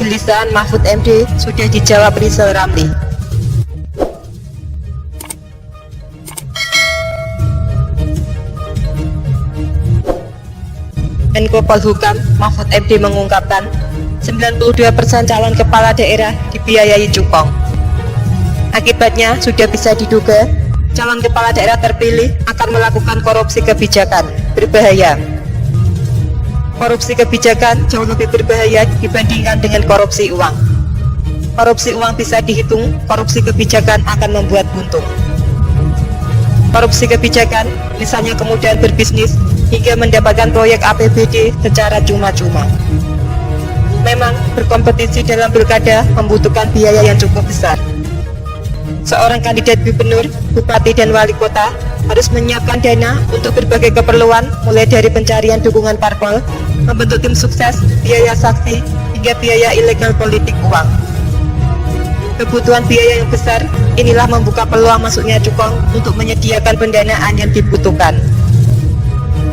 Kegelisahan Mahfud MD sudah dijawab Rizal Ramli. Menko Polhukam Mahfud MD mengungkapkan 92% calon kepala daerah dibiayai cukong. Akibatnya sudah bisa diduga calon kepala daerah terpilih akan melakukan korupsi kebijakan berbahaya. Korupsi kebijakan jauh lebih berbahaya dibandingkan dengan korupsi uang. Korupsi uang bisa dihitung, korupsi kebijakan akan membuat buntung. Korupsi kebijakan misalnya kemudahan berbisnis hingga mendapatkan proyek APBD secara cuma-cuma. Memang berkompetisi dalam pilkada membutuhkan biaya yang cukup besar. Seorang kandidat gubernur, bupati, dan wali kota harus menyiapkan dana untuk berbagai keperluan, mulai dari pencarian dukungan parpol, membentuk tim sukses, biaya saksi, hingga biaya ilegal politik uang. Kebutuhan biaya yang besar inilah membuka peluang masuknya cukong untuk menyediakan pendanaan yang dibutuhkan.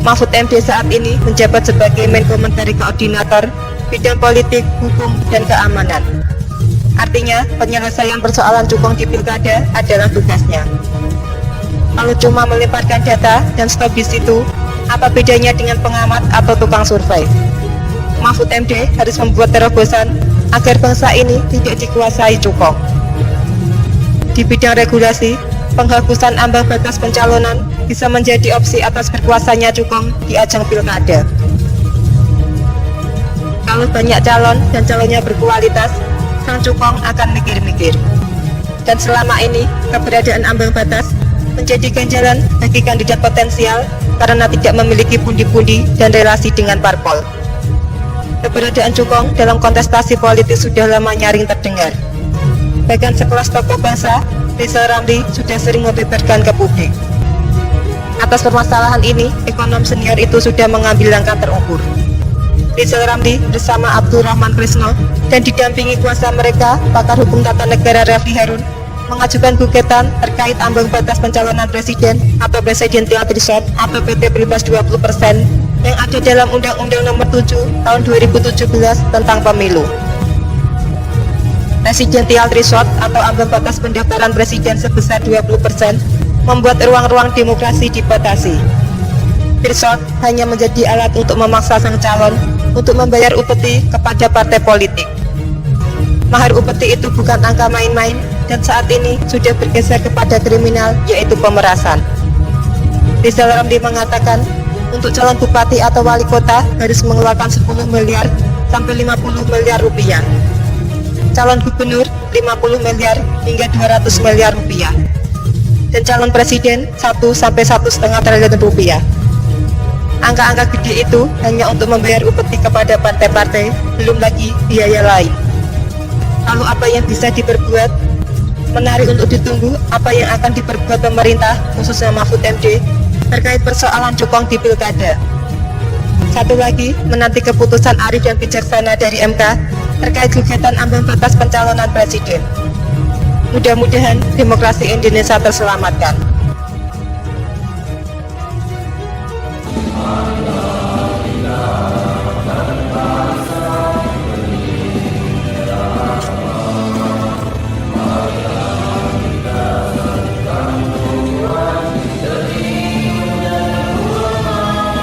Mahfud MD saat ini menjabat sebagai Menko Menteri Koordinator Bidang Politik, Hukum, dan Keamanan. Artinya, penyelesaian persoalan cukong di pilkada adalah tugasnya. Kalau cuma melemparkan data dan stop di situ, apa bedanya dengan pengamat atau tukang survei? Mahfud MD harus membuat terobosan agar bangsa ini tidak dikuasai cukong. Di bidang regulasi, penghapusan ambang batas pencalonan bisa menjadi opsi atas berkuasanya cukong di ajang pilkada. Kalau banyak calon dan calonnya berkualitas, sang cukong akan mikir-mikir. Dan selama ini, keberadaan ambang batas menjadi ganjalan bagi kandidat potensial karena tidak memiliki pundi-pundi dan relasi dengan parpol. Keberadaan cukong dalam kontestasi politik sudah lama nyaring terdengar. Bahkan sekelas tokoh bangsa, Rizal Ramli sudah sering membeberkan ke publik. Atas permasalahan ini, ekonom senior itu sudah mengambil langkah terukur. Rizal Ramli bersama Abdurrahman Krisno dan didampingi kuasa mereka, pakar hukum tata negara Refli Harun, mengajukan gugatan terkait ambang batas pencalonan presiden atau Presidential Threshold atau PT Pilpres 20% yang ada dalam Undang-Undang Nomor 7 Tahun 2017 tentang Pemilu. Presidential Threshold atau ambang batas pendaftaran presiden sebesar 20% membuat ruang-ruang demokrasi dibatasi. Threshold hanya menjadi alat untuk memaksa sang calon untuk membayar upeti kepada partai politik. Mahar upeti itu bukan angka main-main dan saat ini sudah bergeser kepada kriminal, yaitu pemerasan. Rizal Ramli mengatakan untuk calon bupati atau wali kota harus mengeluarkan 10 miliar sampai 50 miliar rupiah. Calon gubernur 50 miliar hingga 200 miliar rupiah. Dan calon presiden 1 sampai 1,5 triliun rupiah. Angka-angka gede itu hanya untuk membayar upeti kepada partai-partai, belum lagi biaya lain. Lalu apa yang bisa diperbuat? Menarik untuk ditunggu apa yang akan diperbuat pemerintah, khususnya Mahfud MD, terkait persoalan cukong di pilkada. Satu lagi, menanti keputusan arif dan bijaksana dari MK terkait gugatan ambang batas pencalonan presiden. Mudah-mudahan demokrasi Indonesia terselamatkan.